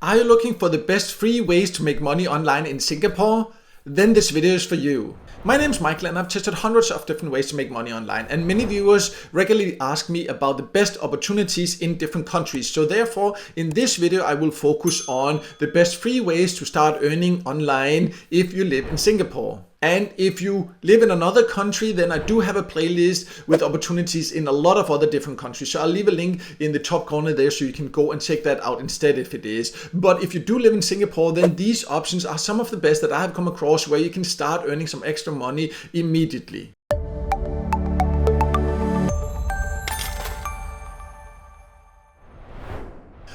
Are you looking for the best free ways to make money online in Singapore? Then this video is for you. My name is Michael and I've tested hundreds of different ways to make money online, and many viewers regularly ask me about the best opportunities in different countries. So therefore, in this video I will focus on the best free ways to start earning online if you live in Singapore. And if you live in another country, then I do have a playlist with opportunities in a lot of other different countries. So I'll leave a link in the top corner there so you can go and check that out instead if it is. But if you do live in Singapore, then these options are some of the best that I have come across where you can start earning some extra money immediately.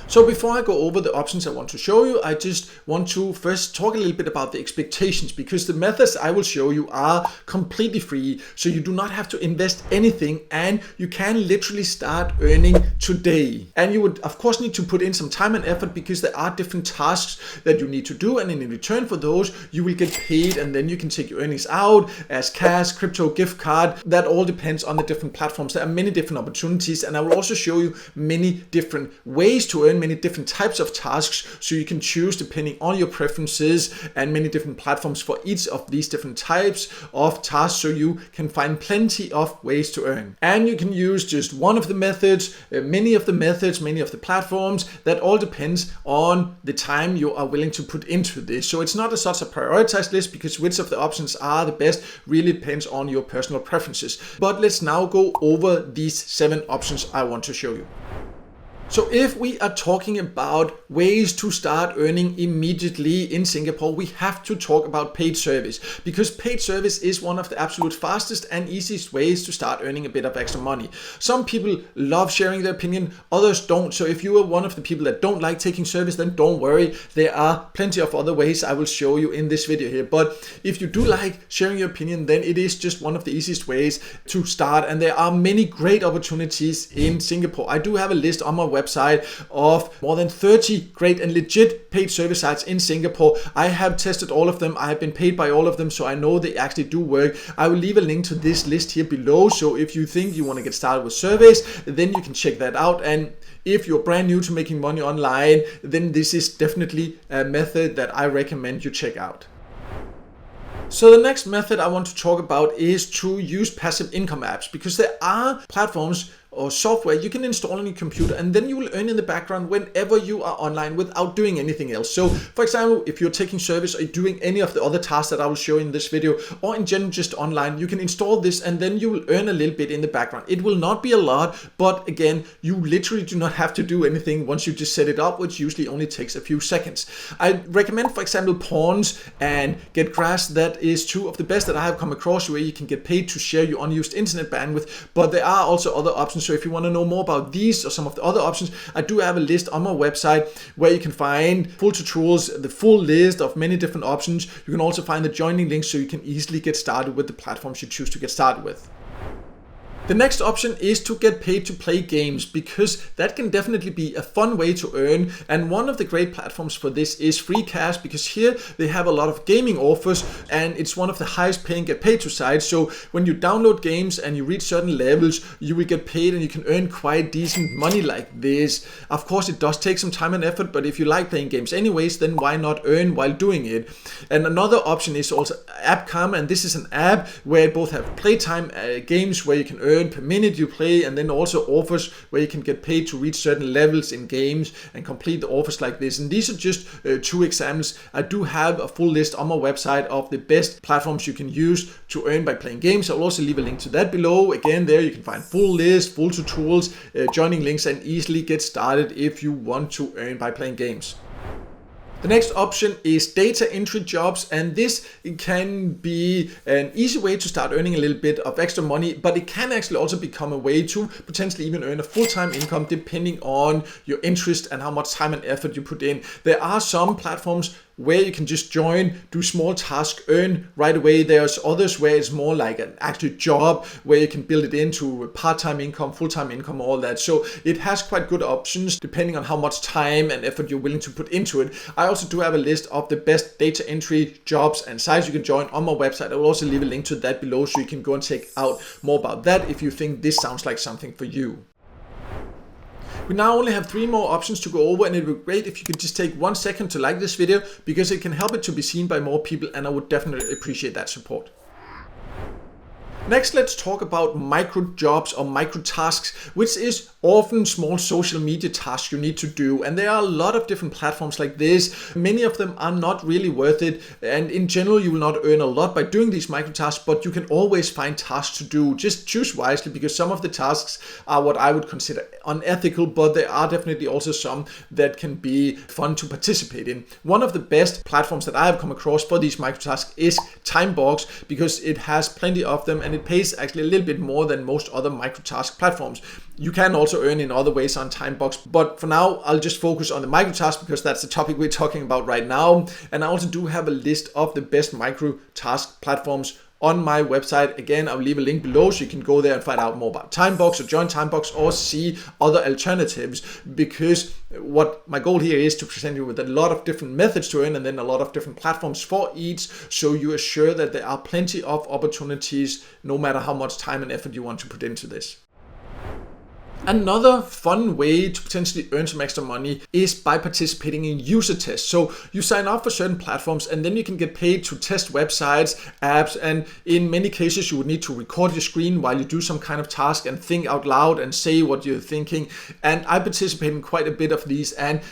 So before I go over the options I want to show you, I just want to first talk a little bit about the expectations, because the methods I will show you are completely free. So you do not have to invest anything and you can literally start earning today. And you would of course need to put in some time and effort because there are different tasks that you need to do, and in return for those you will get paid, and then you can take your earnings out as cash, crypto, gift card. That all depends on the different platforms. There are many different opportunities, and I will also show you many different ways to earn, many different types of tasks, so you can choose depending on your preferences, and many different platforms for each of these different types of tasks, so you can find plenty of ways to earn. And you can use just one of the methods, many of the platforms. That all depends on the time you are willing to put into this. So it's not such a prioritized list, because which of the options are the best really depends on your personal preferences. But let's now go over these 7 options I want to show you. So if we are talking about ways to start earning immediately in Singapore, we have to talk about paid service, because paid service is one of the absolute fastest and easiest ways to start earning a bit of extra money. Some people love sharing their opinion, others don't. So if you are one of the people that don't like taking service, then don't worry. There are plenty of other ways I will show you in this video here. But if you do like sharing your opinion, then it is just one of the easiest ways to start. And there are many great opportunities in Singapore. I do have a list on my website of more than 30 great and legit paid service sites in Singapore. I have tested all of them. I have been paid by all of them, so I know they actually do work. I will leave a link to this list here below, so if you think you want to get started with surveys, then you can check that out. And if you're brand new to making money online, then this is definitely a method that I recommend you check out. So the next method I want to talk about is to use passive income apps, because there are platforms or software you can install on your computer, and then you will earn in the background whenever you are online without doing anything else. So for example, if you're taking service or doing any of the other tasks that I will show in this video, or in general just online, you can install this and then you will earn a little bit in the background. It will not be a lot, but again, you literally do not have to do anything once you just set it up, which usually only takes a few seconds. I recommend, for example, Pawns and GetGrass. That is 2 of the best that I have come across where you can get paid to share your unused internet bandwidth, but there are also other options. So if you want to know more about these or some of the other options, I do have a list on my website where you can find full tutorials, the full list of many different options. You can also find the joining links so you can easily get started with the platforms you choose to get started with. The next option is to get paid to play games, because that can definitely be a fun way to earn. And one of the great platforms for this is FreeCash, because here they have a lot of gaming offers, and it's one of the highest paying get paid to sites. So when you download games and you reach certain levels, you will get paid and you can earn quite decent money like this. Of course, it does take some time and effort, but if you like playing games anyways, then why not earn while doing it? And another option is also AppCam, and this is an app where you both have playtime games where you can earn per minute you play, and then also offers where you can get paid to reach certain levels in games and complete the offers like this. And these are just 2 examples. I do have a full list on my website of the best platforms you can use to earn by playing games. I'll also leave a link to that below. Again, there you can find full list, full tutorials, joining links, and easily get started if you want to earn by playing games. The next option is data entry jobs, and this can be an easy way to start earning a little bit of extra money, but it can actually also become a way to potentially even earn a full-time income depending on your interest and how much time and effort you put in. There are some platforms where you can just join, do small tasks, earn right away. There's others where it's more like an actual job where you can build it into part-time income, full-time income, all that. So it has quite good options depending on how much time and effort you're willing to put into it. I also do have a list of the best data entry jobs and sites you can join on my website. I will also leave a link to that below so you can go and check out more about that if you think this sounds like something for you. We now only have 3 more options to go over, and it would be great if you could just take 1 second to like this video, because it can help it to be seen by more people, and I would definitely appreciate that support. Next, let's talk about micro jobs or micro tasks, which is often small social media tasks you need to do. And there are a lot of different platforms like this. Many of them are not really worth it. And in general, you will not earn a lot by doing these micro tasks, but you can always find tasks to do. Just choose wisely, because some of the tasks are what I would consider unethical, but there are definitely also some that can be fun to participate in. One of the best platforms that I have come across for these micro tasks is Timebox, because it has plenty of them and it pays actually a little bit more than most other microtask platforms. You can also earn in other ways on Timebox, but for now I'll just focus on the microtask because that's the topic we're talking about right now. And I also do have a list of the best microtask platforms on my website. Again, I'll leave a link below so you can go there and find out more about Timebox or join Timebox or see other alternatives, because what my goal here is to present you with a lot of different methods to earn and then a lot of different platforms for each, so you assure that there are plenty of opportunities no matter how much time and effort you want to put into this. Another fun way to potentially earn some extra money is by participating in user tests. So you sign up for certain platforms and then you can get paid to test websites, apps, and in many cases you would need to record your screen while you do some kind of task and think out loud and say what you're thinking. And I participate in quite a bit of these, and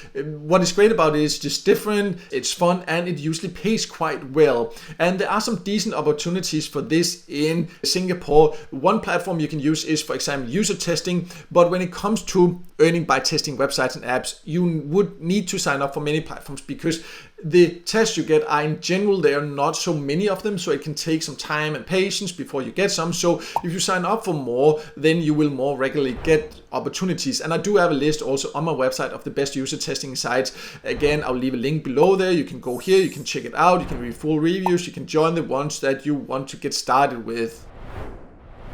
what is great about it is just different, it's fun, and it usually pays quite well. And there are some decent opportunities for this in Singapore. One platform you can use is, for example, user testing. But when it comes to earning by testing websites and apps, you would need to sign up for many platforms, because the tests you get are in general, there are not so many of them, so it can take some time and patience before you get some. So if you sign up for more, then you will more regularly get opportunities. And I do have a list also on my website of the best user testing sites. Again, I'll leave a link below there. You can go here, you can check it out, you can read full reviews, you can join the ones that you want to get started with.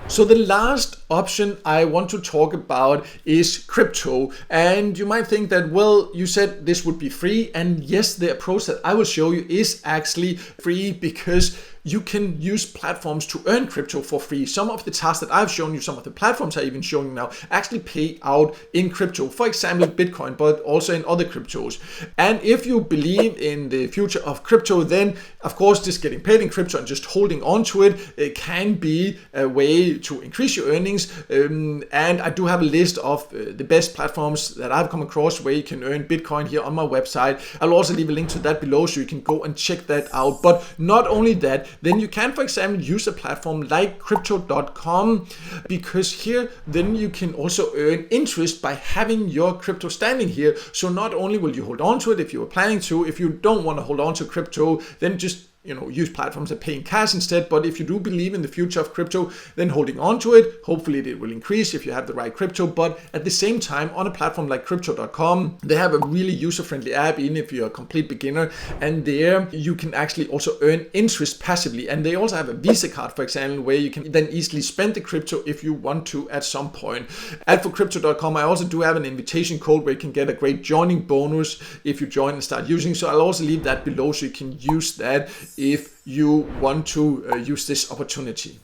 So the last option I want to talk about is crypto. And you might think that, well, you said this would be free. And yes, the approach that I will show you is actually free, because you can use platforms to earn crypto for free. Some of the tasks that I've shown you, some of the platforms I've even shown you now, actually pay out in crypto. For example, Bitcoin, but also in other cryptos. And if you believe in the future of crypto, then of course just getting paid in crypto and just holding on to it can be a way to increase your earnings. And I do have a list of the best platforms that I've come across where you can earn Bitcoin here on my website. I'll also leave a link to that below so you can go and check that out. But not only that, then you can, for example, use a platform like Crypto.com, because here then you can also earn interest by having your crypto standing here. So not only will you hold on to it if you were planning to, if you don't want to hold on to crypto, then just use platforms that pay in cash instead. But if you do believe in the future of crypto, then holding on to it, hopefully it will increase if you have the right crypto. But at the same time, on a platform like Crypto.com, they have a really user-friendly app, even if you're a complete beginner. And there you can actually also earn interest passively. And they also have a Visa card, for example, where you can then easily spend the crypto if you want to at some point. And for Crypto.com, I also do have an invitation code where you can get a great joining bonus if you join and start using. So I'll also leave that below so you can use that if you want to use this opportunity.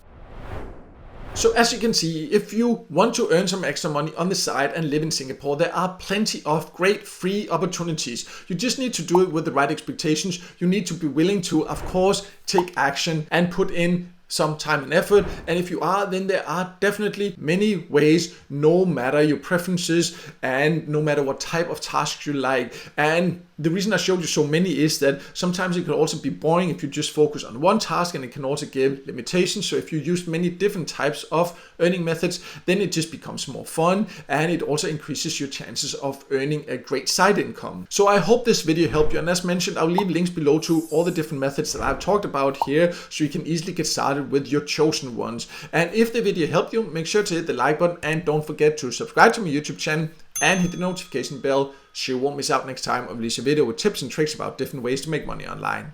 So as you can see, if you want to earn some extra money on the side and live in Singapore, there are plenty of great free opportunities. You just need to do it with the right expectations. You need to be willing to, of course, take action and put in some time and effort. And if you are, then there are definitely many ways, no matter your preferences and no matter what type of tasks you like. And the reason I showed you so many is that sometimes it can also be boring if you just focus on one task, and it can also give limitations. So if you use many different types of earning methods, then it just becomes more fun, and it also increases your chances of earning a great side income. So I hope this video helped you, and as mentioned, I'll leave links below to all the different methods that I've talked about here, so you can easily get started with your chosen ones. And if the video helped you, make sure to hit the like button, and don't forget to subscribe to my YouTube channel and hit the notification bell so you won't miss out next time I release a video with tips and tricks about different ways to make money online.